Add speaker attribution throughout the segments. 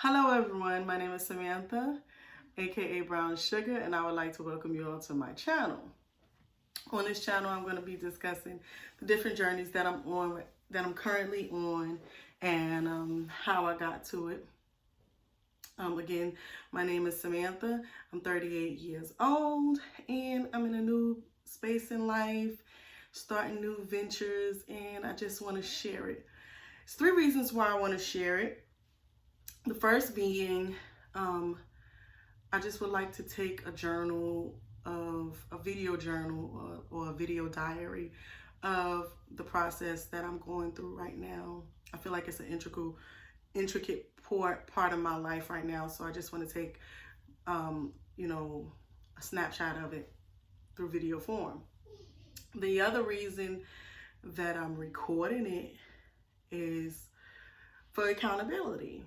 Speaker 1: Hello everyone, my name is Samantha, aka Brown Sugar, and I would like to welcome you all to my channel. On this channel, I'm going to be discussing the different journeys that I'm currently on, and how I got to it. Again, my name is Samantha. I'm 38 years old, and I'm in a new space in life, starting new ventures, and I just want to share it. There's 3 reasons why I want to share it. The first being, I just would like to take a video journal or a video diary of the process that I'm going through right now. I feel like it's an intricate part of my life right now. So I just want to take, a snapshot of it through video form. The other reason that I'm recording it is for accountability.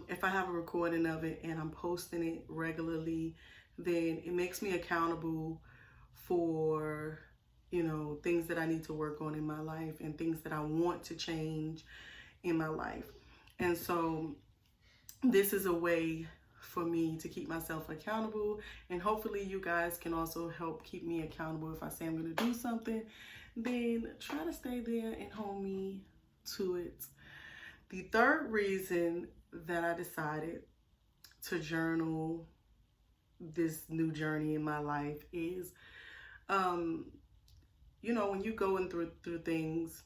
Speaker 1: If I have a recording of it and I'm posting it regularly, then it makes me accountable for, things that I need to work on in my life and things that I want to change in my life. And so this is a way for me to keep myself accountable, and hopefully you guys can also help keep me accountable. If I say I'm going to do something, then try to stay there and hold me to it. The third reason that I decided to journal this new journey in my life is, when you're going through things,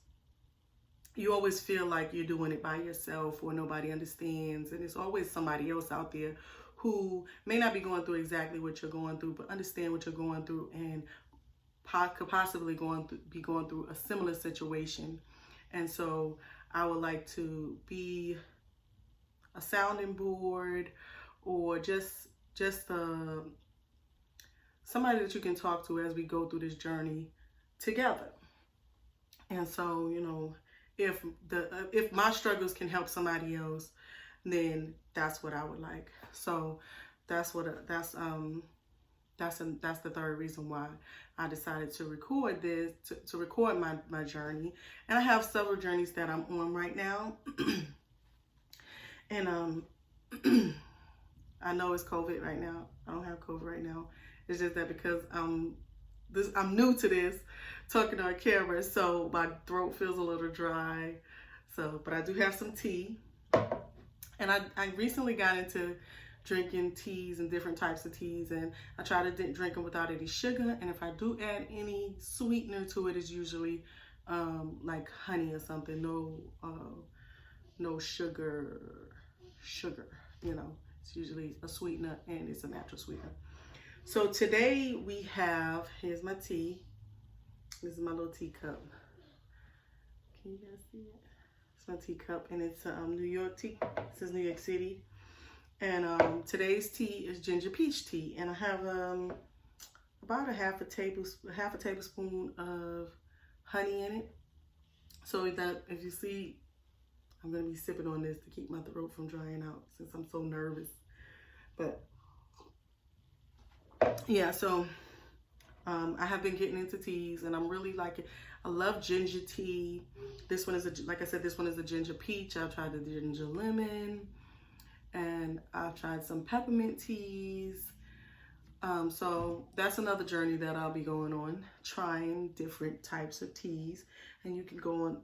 Speaker 1: you always feel like you're doing it by yourself or nobody understands. And there's always somebody else out there who may not be going through exactly what you're going through, but understand what you're going through and could possibly be going through a similar situation. And so I would like to be a sounding board, or just somebody that you can talk to as we go through this journey together. And so, if my struggles can help somebody else, then that's what I would like. So that's the third reason why I decided to record this, to record my journey. And I have several journeys that I'm on right now. And I know it's COVID right now. I don't have COVID right now. It's just that because I'm new to this, talking on camera, so my throat feels a little dry. So, but I do have some tea. And I recently got into drinking teas and different types of teas, and I try to drink them without any sugar. And if I do add any sweetener to it, it's usually like honey or something. No sugar. It's usually a sweetener, and it's a natural sweetener. So today we have, here's my tea. This is my little teacup. Can you guys see it? It's my teacup, and it's New York tea. This is New York City. And today's tea is ginger peach tea, and I have about a half a tablespoon of honey in it. So that, if you see, I'm going to be sipping on this to keep my throat from drying out since I'm so nervous. But yeah, so I have been getting into teas, and I'm really liking it. I love ginger tea. This one is, like I said, this one is a ginger peach. I've tried the ginger lemon, and I've tried some peppermint teas. So that's another journey that I'll be going on, trying different types of teas. And you can go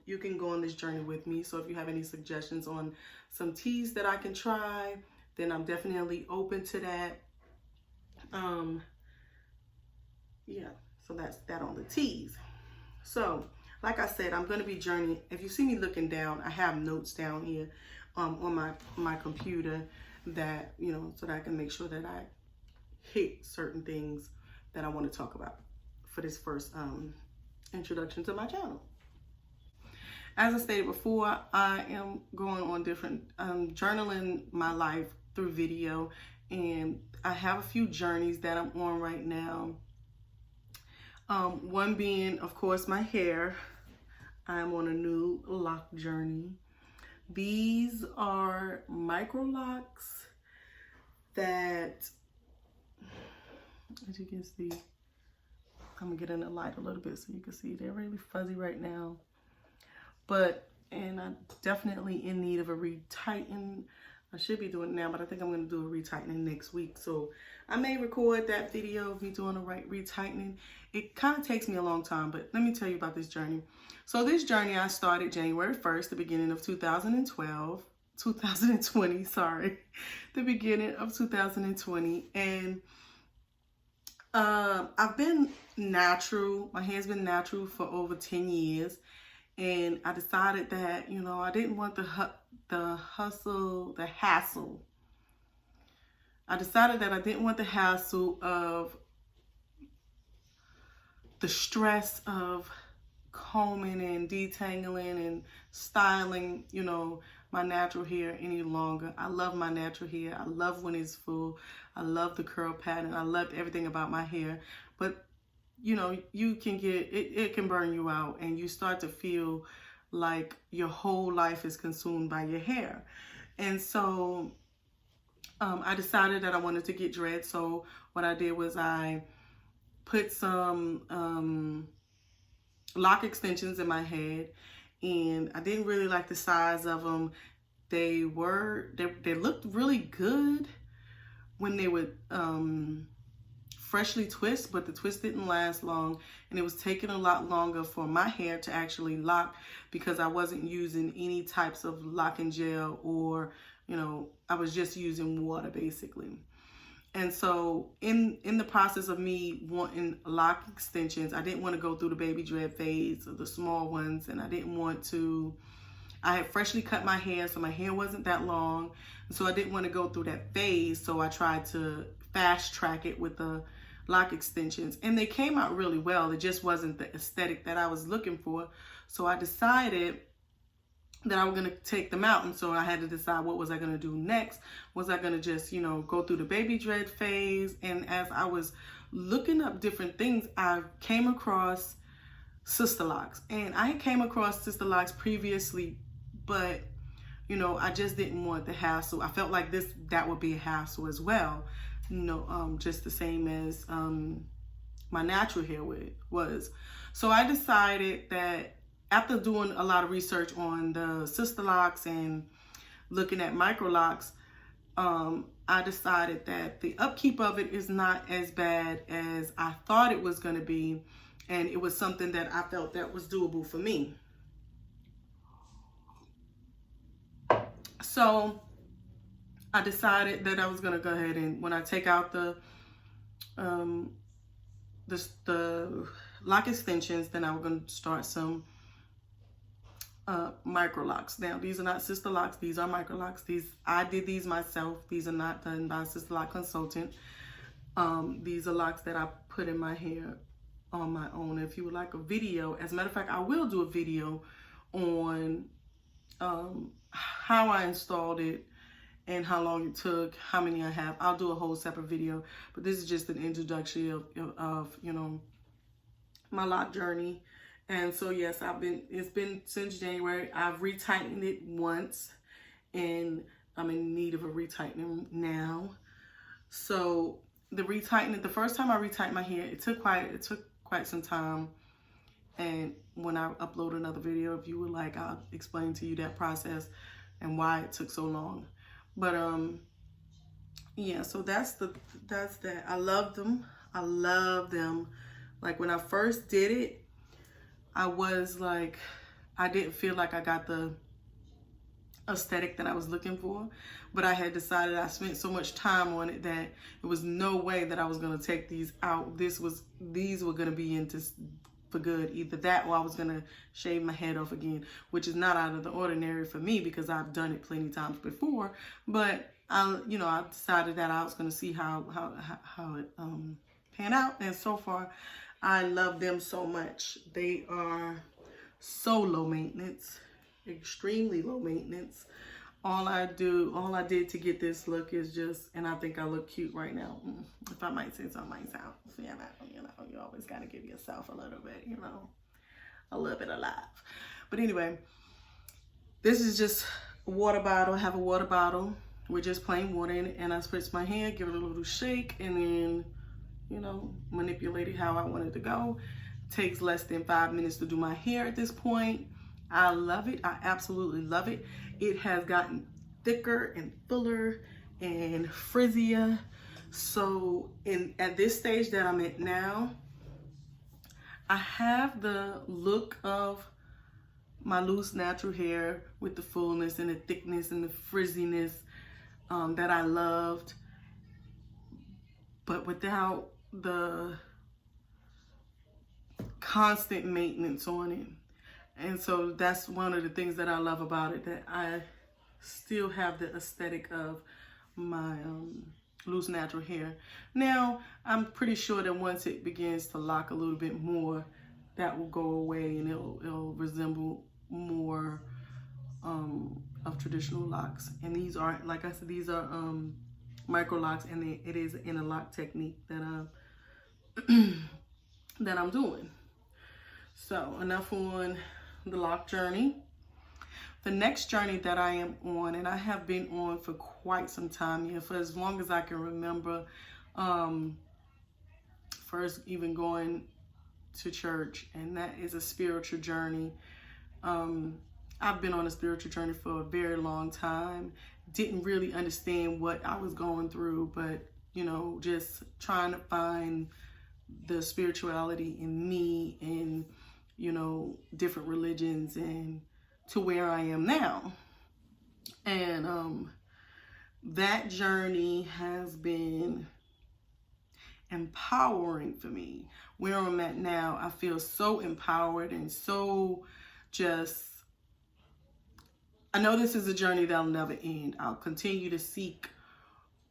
Speaker 1: on this journey with me. So if you have any suggestions on some teas that I can try, then I'm definitely open to that. Yeah, so that's that on the teas. So like I said, I'm going to be journeying. If you see me looking down, I have notes down here on my computer that, so that I can make sure that I hit certain things that I want to talk about for this first introduction to my channel. As I stated before, I am going on different journaling my life through video, and I have a few journeys that I'm on right now. One being, of course, my hair. I'm on a new lock journey. These are Microlocs that, as you can see, I'm gonna get in the light a little bit so you can see they're really fuzzy right now. But and I'm definitely in need of a retighten. I should be doing it now, but I think I'm going to do a retightening next week. So I may record that video of me doing a retightening. It kind of takes me a long time, but let me tell you about this journey. So this journey I started January 1st, the beginning of 2020, sorry, the beginning of 2020. And I've been natural. My hair's been natural for over 10 years. And I decided that, you know, I didn't want the hassle. I decided that I didn't want the hassle of the stress of combing and detangling and styling, you know, my natural hair any longer. I love my natural hair. I love when it's full. I love the curl pattern. I love everything about my hair. But you know, you can get, it can burn you out, and you start to feel like your whole life is consumed by your hair. And so I decided that I wanted to get dreads. So what I did was I put some lock extensions in my head, and I didn't really like the size of them. They looked really good when they would freshly twist, but the twist didn't last long, and it was taking a lot longer for my hair to actually lock because I wasn't using any types of locking gel, or, you know, I was just using water basically. And so in the process of me wanting lock extensions, I didn't want to go through the baby dread phase of the small ones, and I didn't want to, I had freshly cut my hair, so my hair wasn't that long, so I didn't want to go through that phase. So I tried to fast track it with the lock extensions, and they came out really well. It just wasn't the aesthetic that I was looking for. So I decided that I was going to take them out, and so I had to decide what was I going to do next. Was I going to just, you know, go through the baby dread phase? And as I was looking up different things, I came across sister locks, and I came across sister locks previously, but you know, I just didn't want the hassle. I felt like that would be a hassle as well, you know, just the same as my natural hair was. So I decided that after doing a lot of research on the sister locks and looking at Microlocs, I decided that the upkeep of it is not as bad as I thought it was going to be, and it was something that I felt that was doable for me. So I decided that I was going to go ahead and, when I take out the lock extensions, then I was going to start some Microlocs. Now, these are not sister locks. These are Microlocs. I did these myself. These are not done by a sister lock consultant. These are locks that I put in my hair on my own. If you would like a video, as a matter of fact, I will do a video on how I installed it and how long it took, how many I have. I'll do a whole separate video, but this is just an introduction of you know, my lock journey. And so yes, it's been since January. I've retightened it once, and I'm in need of a retightening now. So the first time I retightened my hair, it took quite some time. And when I upload another video, if you would like, I'll explain to you that process and why it took so long. But yeah, so that's that. I love them. I love them. Like when I first did it, I was like, I didn't feel like I got the aesthetic that I was looking for, but I had decided, I spent so much time on it that it was no way that I was going to take these out. These were going to be into for good. Either that or I was going to shave my head off again, which is not out of the ordinary for me because I've done it plenty of times before. But I decided that I was going to see how it pan out, and so far I love them so much. They are so low maintenance, extremely low maintenance. All I did to get this look is just, and I think I look cute right now. If I might say something myself, you always got to give yourself a little bit, a little bit of life. But anyway, this is just a water bottle. I have a water bottle with just plain water in it, and I spritz my hair, give it a little shake, and then, manipulate it how I want it to go. It takes less than 5 minutes to do my hair at this point. I love it. I absolutely love it. It has gotten thicker and fuller and frizzier. So at this stage that I'm at now, I have the look of my loose natural hair with the fullness and the thickness and the frizziness that I loved, but without the constant maintenance on it. And so that's one of the things that I love about it, that I still have the aesthetic of my loose natural hair. Now, I'm pretty sure that once it begins to lock a little bit more, that will go away and it'll resemble more of traditional locks. And these are, like I said, these are Microlocs, and it is in a lock technique that that I'm doing. So enough on the lock journey. The next journey that I am on, and I have been on for quite some time, yeah, for as long as I can remember, first even going to church, and that is a spiritual journey. I've been on a spiritual journey for a very long time. Didn't really understand what I was going through, but just trying to find the spirituality in me and different religions, and to where I am now. And that journey has been empowering for me. Where I'm at now, I feel so empowered and so I know this is a journey that'll never end. I'll continue to seek,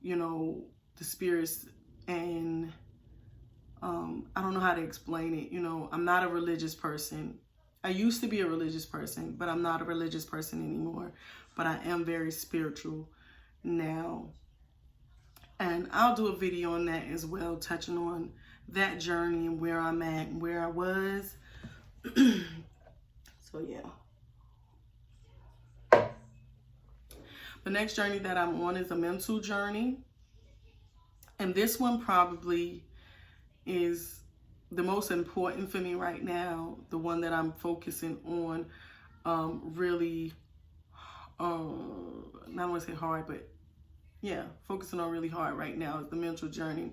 Speaker 1: the spirits, and I don't know how to explain it. I'm not a religious person. I used to be a religious person, but I'm not a religious person anymore. But I am very spiritual now. And I'll do a video on that as well, touching on that journey and where I'm at and where I was. So yeah. The next journey that I'm on is a mental journey. And this one probably is the most important for me right now, the one that I'm focusing on really, not want to say hard, but yeah, focusing on really hard right now is the mental journey.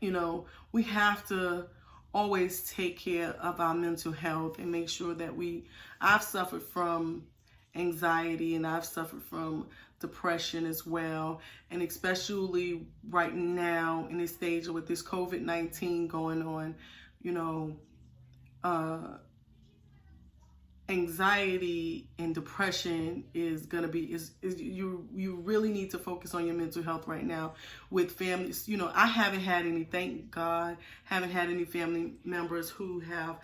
Speaker 1: We have to always take care of our mental health and make sure that I've suffered from anxiety, and I've suffered from depression as well, and especially right now in this stage with this COVID-19 going on, anxiety and depression is gonna be you really need to focus on your mental health right now with families. I haven't had any, thank God, haven't had any family members who have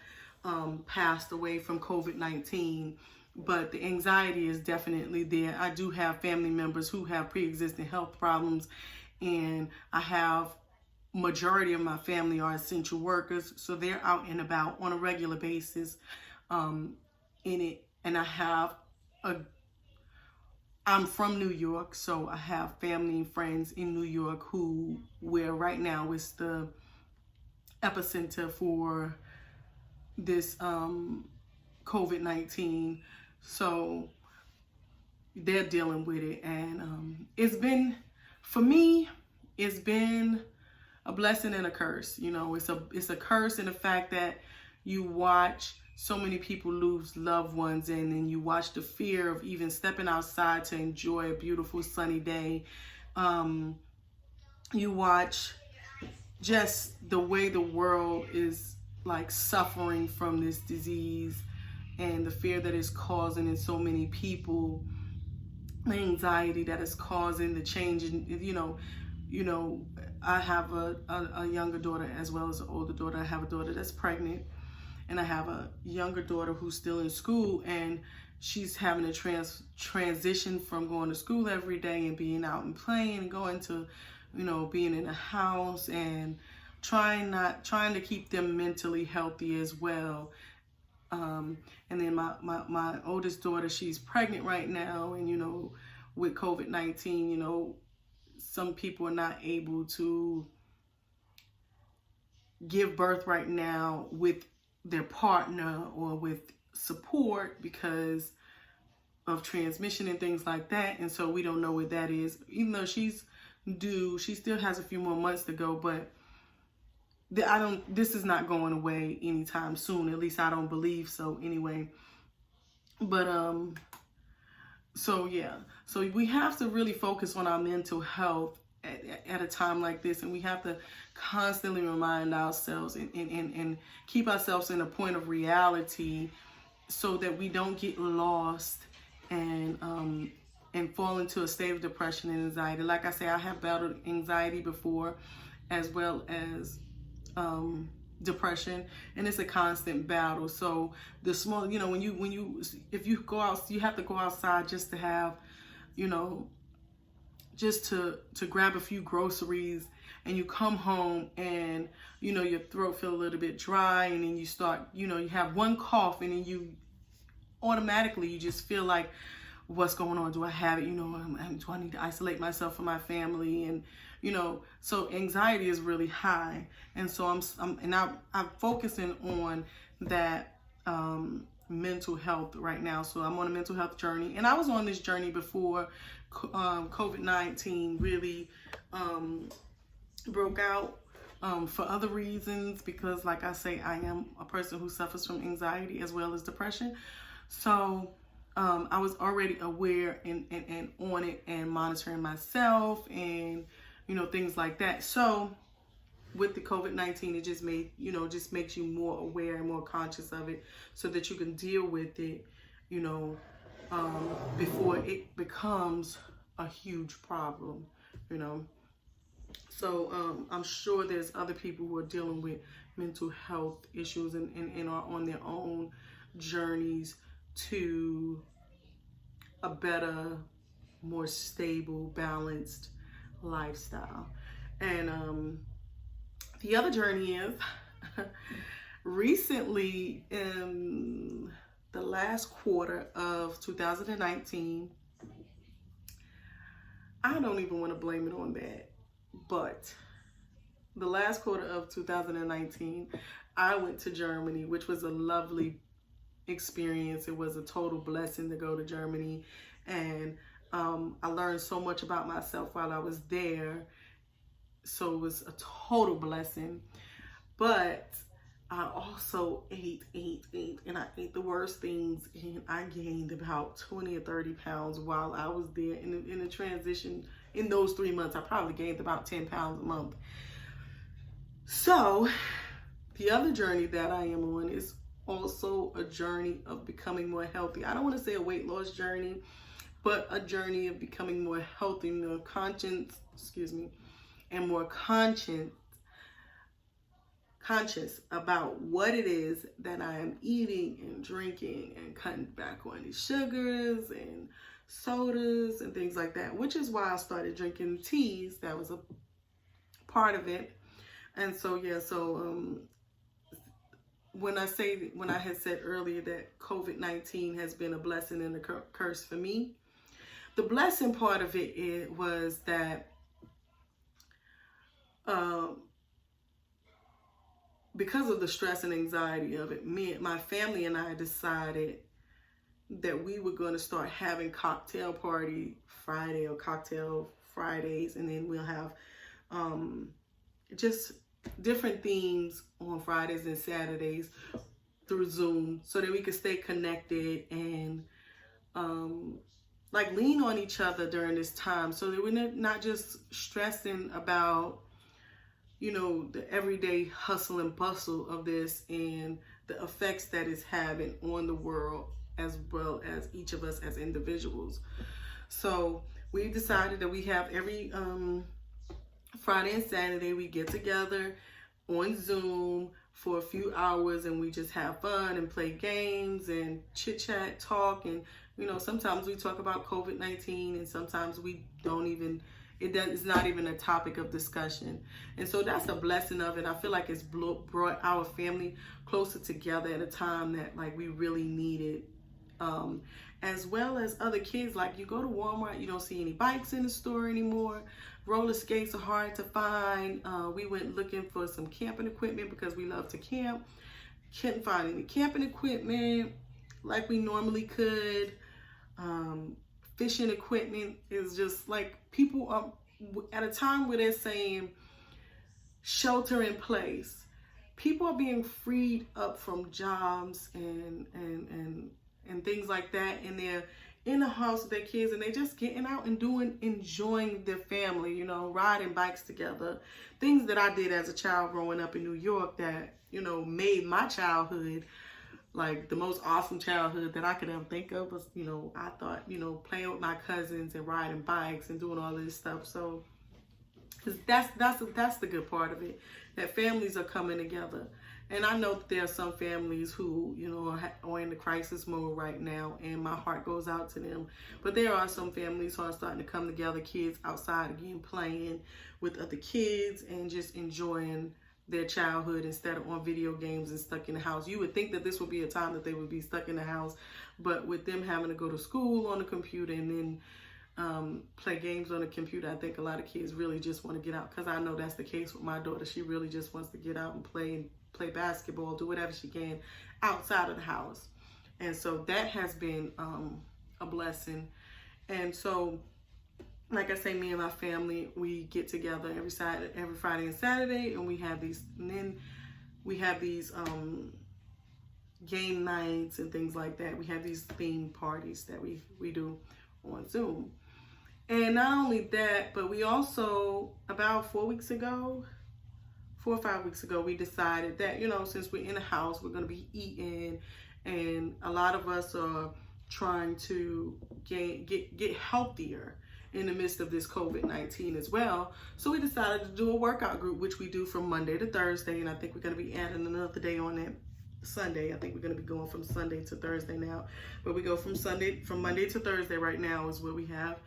Speaker 1: passed away from COVID-19. But the anxiety is definitely there. I do have family members who have pre-existing health problems, and I have majority of my family are essential workers, so they're out and about on a regular basis in it. And I'm from New York, so I have family and friends in New York where right now is the epicenter for this COVID-19. So they're dealing with it, and for me, it's been a blessing and a curse. It's a curse in the fact that you watch so many people lose loved ones, and then you watch the fear of even stepping outside to enjoy a beautiful sunny day. You watch just the way the world is like suffering from this disease, and the fear that it's causing in so many people, the anxiety that it's causing, the change in, I have a younger daughter as well as an older daughter. I have a daughter that's pregnant, and I have a younger daughter who's still in school, and she's having a transition from going to school every day and being out and playing and going to, being in a house, and trying to keep them mentally healthy as well. And then my oldest daughter, she's pregnant right now, and with COVID-19, some people are not able to give birth right now with their partner or with support because of transmission and things like that. And so we don't know what that is. Even though she's due, she still has a few more months to go, but this is not going away anytime soon. At least I don't believe so anyway. But so yeah, so we have to really focus on our mental health at a time like this, and we have to constantly remind ourselves and keep ourselves in a point of reality so that we don't get lost and fall into a state of depression and anxiety. Like I say, I have battled anxiety before as well as depression, and it's a constant battle. So the small, you know, if you go out, you have to go outside just to have, you know, just to grab a few groceries, and you come home and, you know, your throat feel a little bit dry, and then you start, you know, you have one cough, and then you automatically, you just feel like, what's going on? Do I have it? You know, do I need to isolate myself from my family? And, you know, so anxiety is really high. And so I'm focusing on that mental health right now. So I'm on a mental health journey, and I was on this journey before COVID-19 really broke out for other reasons, because like I say, I am a person who suffers from anxiety as well as depression. So I was already aware and on it and monitoring myself and, you know, things like that. So with the COVID-19, it just makes you more aware and more conscious of it so that you can deal with it, you know, before it becomes a huge problem, you know. So I'm sure there's other people who are dealing with mental health issues and are on their own journeys to a better, more stable, balanced lifestyle. And the other journey is recently in the last quarter of 2019, I don't even want to blame it on that, but the last quarter of 2019, I went to Germany, which was a lovely experience. It was a total blessing to go to Germany, and I learned so much about myself while I was there. So it was a total blessing. But I also ate, and I ate the worst things, and I gained about 20 or 30 pounds while I was there. In the transition, in those 3 months, I probably gained about 10 pounds a month. So the other journey that I am on is also a journey of becoming more healthy. I don't want to say a weight loss journey, but a journey of becoming more healthy, more conscious, and more conscious about what it is that I am eating and drinking, and cutting back on these sugars and sodas and things like that, which is why I started drinking teas. That was a part of it. And so, yeah, so when I had said earlier that COVID-19 has been a blessing and a curse for me, the blessing part of it was that because of the stress and anxiety of it, my family and I decided that we were going to start having cocktail party Friday or cocktail Fridays, and then we'll have just different themes on Fridays and Saturdays through Zoom, so that we could stay connected and like lean on each other during this time, so that we're not just stressing about, you know, the everyday hustle and bustle of this and the effects that it's having on the world as well as each of us as individuals. So we decided that we have every Friday and Saturday we get together on Zoom for a few hours, and we just have fun and play games and chit chat, talk, and, you know, sometimes we talk about COVID-19, and sometimes we don't even, it's not even a topic of discussion. And so that's a blessing of it. I feel like it's brought our family closer together at a time that, like, we really needed. As well as other kids. Like, you go to Walmart, you don't see any bikes in the store anymore. Roller skates are hard to find. We went looking for some camping equipment because we love to camp. Couldn't find any camping equipment. like we normally could. Fishing equipment is just like, people are at a time where they're saying shelter in place. People are being freed up from jobs and things like that, and they're in the house with their kids, and they're just getting out and enjoying their family, you know, riding bikes together. Things that I did as a child growing up in New York that, you know, made my childhood like the most awesome childhood that I could ever think of. Was, you know, I thought, you know, playing with my cousins and riding bikes and doing all this stuff. So that's the good part of it, that families are coming together. And I know that there are some families who, you know, are in the crisis mode right now, and my heart goes out to them. But there are some families who are starting to come together, kids outside again, playing with other kids and just enjoying their childhood instead of on video games and stuck in the house. You would think that this would be a time that they would be stuck in the house, but with them having to go to school on the computer and then play games on the computer, I think a lot of kids really just want to get out, because I know that's the case with my daughter. She really just wants to get out and play basketball, do whatever she can outside of the house. And so that has been a blessing. And so, like I say, me and my family, we get together every Friday and Saturday, and we have these game nights and things like that. We have these theme parties that we do on Zoom. And not only that, but we also, about 4 or 5 weeks ago, we decided that, you know, since we're in the house, we're going to be eating, and a lot of us are trying to get healthier in the midst of this COVID-19 as well. So we decided to do a workout group, which we do from Monday to Thursday. And I think we're going to be adding another day on that Sunday. I think we're going to be going from Sunday to Thursday now. But we go from Monday to Thursday right now is what we have.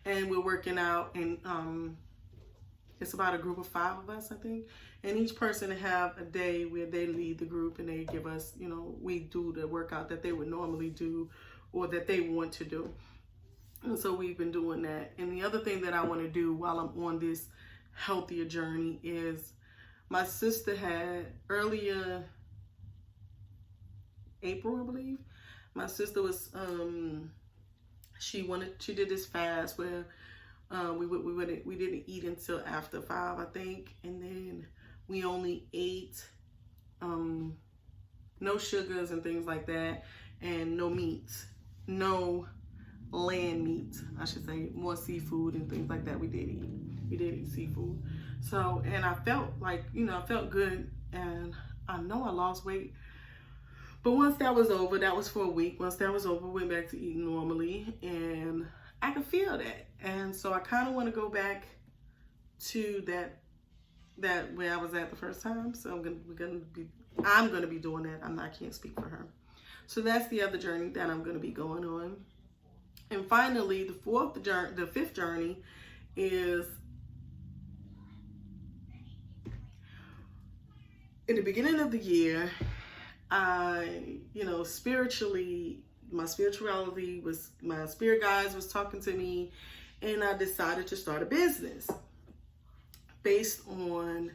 Speaker 1: And we're working out, and it's about a group of 5 of us, I think. And each person have a day where they lead the group, and they give us, you know, we do the workout that they would normally do or that they want to do. And so we've been doing that. And the other thing that I want to do while I'm on this healthier journey is, my sister had earlier April, I believe, my sister was, she did this fast where we didn't eat until after 5, I think. And then we only ate no sugars and things like that, and no meats, no land meat, I should say, more seafood and things like that. We did eat seafood. So, and I felt like, you know, I felt good, and I know I lost weight. But once that was over, that was for a week. Once that was over, we went back to eating normally, and I could feel that. And so I kind of want to go back to that where I was at the first time. So I'm gonna be doing that. I can't speak for her. So that's the other journey that I'm gonna be going on. And finally, the fifth journey is, in the beginning of the year, I, you know, spiritually, my spirituality was, my spirit guides was talking to me, and I decided to start a business based on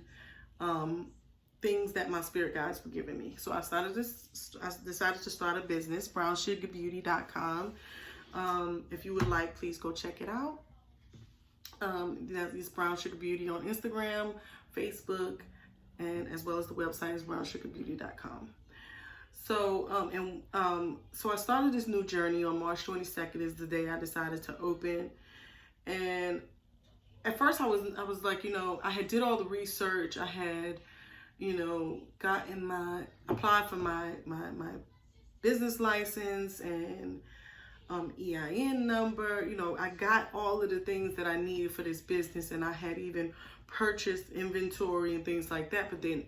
Speaker 1: things that my spirit guides were giving me. So I decided to start a business, brownsugarbeauty.com. If you would like, please go check it out. It's Brown Sugar Beauty on Instagram, Facebook, and as well as the website is brownsugarbeauty.com. So, so I started this new journey on March 22nd is the day I decided to open. And at first I was like, you know, I had did all the research. I had, you know, applied for my business license and EIN number. You know, I got all of the things that I needed for this business, and I had even purchased inventory and things like that. But then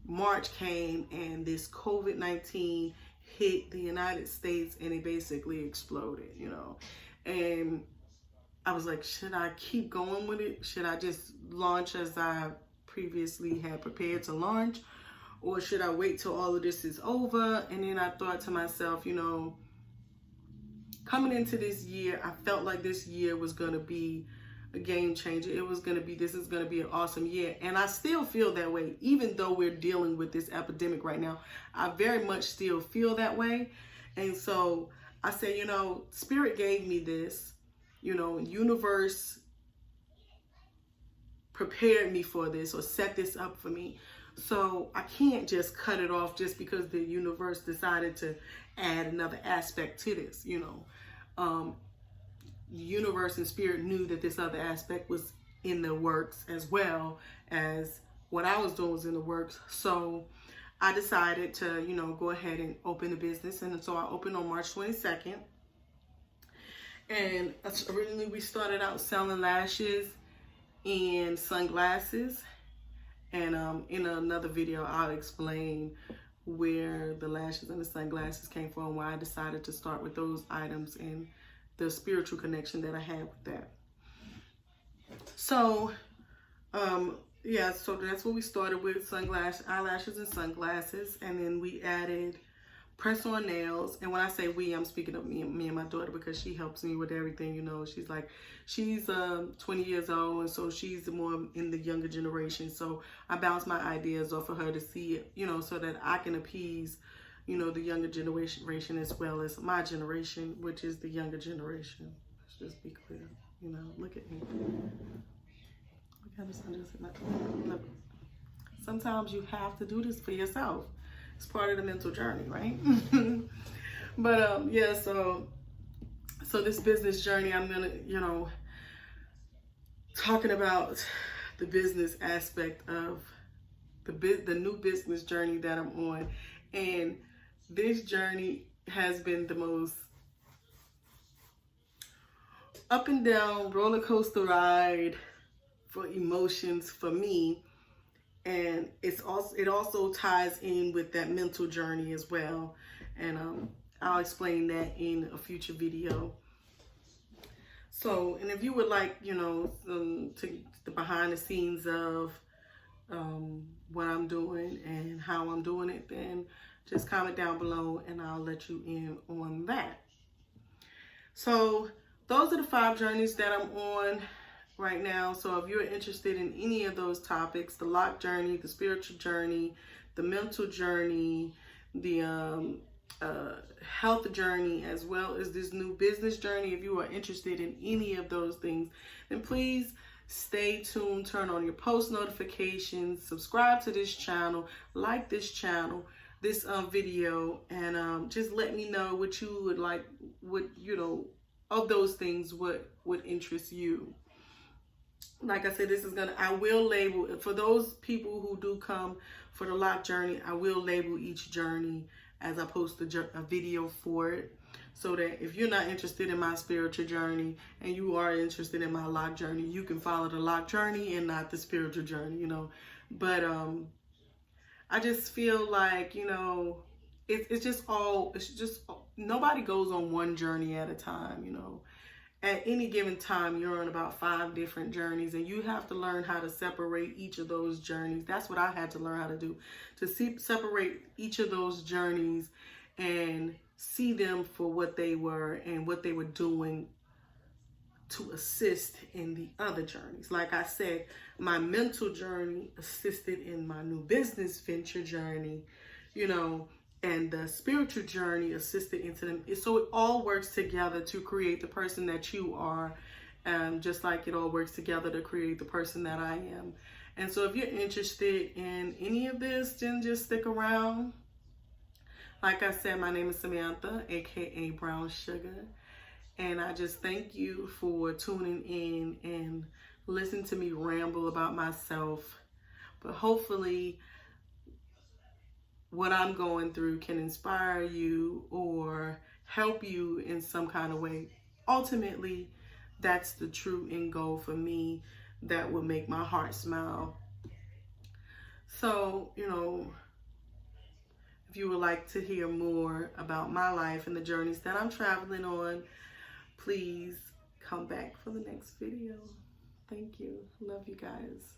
Speaker 1: March came, and this COVID-19 hit the United States, and it basically exploded, you know. And I was like, should I keep going with it? Should I just launch as I previously had prepared to launch? Or should I wait till all of this is over? And then I thought to myself, you know, coming into this year, I felt like this year was going to be a game changer. This is going to be an awesome year. And I still feel that way, even though we're dealing with this epidemic right now. I very much still feel that way. And so I said, you know, Spirit gave me this, you know, universe prepared me for this or set this up for me. So I can't just cut it off just because the universe decided to add another aspect to this, you know. The universe and Spirit knew that this other aspect was in the works, as well as what I was doing was in the works. So I decided to, you know, go ahead and open the business. And so I opened on March 22nd. And originally we started out selling lashes and sunglasses. And in another video, I'll explain where the lashes and the sunglasses came from, why I decided to start with those items and the spiritual connection that I had with that. So, yeah, so that's what we started with, eyelashes and sunglasses. And then we added press-on nails. And when I say we, I'm speaking of me and my daughter, because she helps me with everything, you know. She's 20 years old, and so she's more in the younger generation. So I bounce my ideas off of her to see it, you know, so that I can appease, you know, the younger generation as well as my generation, which is the younger generation. Let's just be clear, you know. Look at me. Look. Sometimes you have to do this for yourself. It's part of the mental journey, right? But yeah, so this business journey, I'm gonna, you know, talking about the business aspect of the new business journey that I'm on. And this journey has been the most up and down roller coaster ride for emotions for me. And it also ties in with that mental journey as well. And I'll explain that in a future video. So, and if you would like, you know, to the behind the scenes of what I'm doing and how I'm doing it, then just comment down below and I'll let you in on that. So those are the 5 journeys that I'm on right now. So if you're interested in any of those topics, the lock journey, the spiritual journey, the mental journey, the health journey, as well as this new business journey, if you are interested in any of those things, then please stay tuned, turn on your post notifications, subscribe to this channel, like this channel, this video, and just let me know what you would like, what, you know, of those things, what would interest you. Like I said, I will label, for those people who do come for the lock journey, I will label each journey as I post a video for it, so that if you're not interested in my spiritual journey and you are interested in my lock journey, you can follow the lock journey and not the spiritual journey, you know. But I just feel like, you know, it's just nobody goes on one journey at a time, you know. At any given time, you're on about 5 different journeys, and you have to learn how to separate each of those journeys. That's what I had to learn how to do, to separate each of those journeys and see them for what they were and what they were doing to assist in the other journeys. Like I said, my mental journey assisted in my new business venture journey, you know, and the spiritual journey assisted into them. So it all works together to create the person that you are, just like it all works together to create the person that I am. And so if you're interested in any of this, then just stick around. Like I said, my name is Samantha, aka Brown Sugar, and I just thank you for tuning in and listening to me ramble about myself. But hopefully what I'm going through can inspire you or help you in some kind of way. Ultimately, that's the true end goal for me. That will make my heart smile. So, you know, if you would like to hear more about my life and the journeys that I'm traveling on, please come back for the next video. Thank you. Love you guys.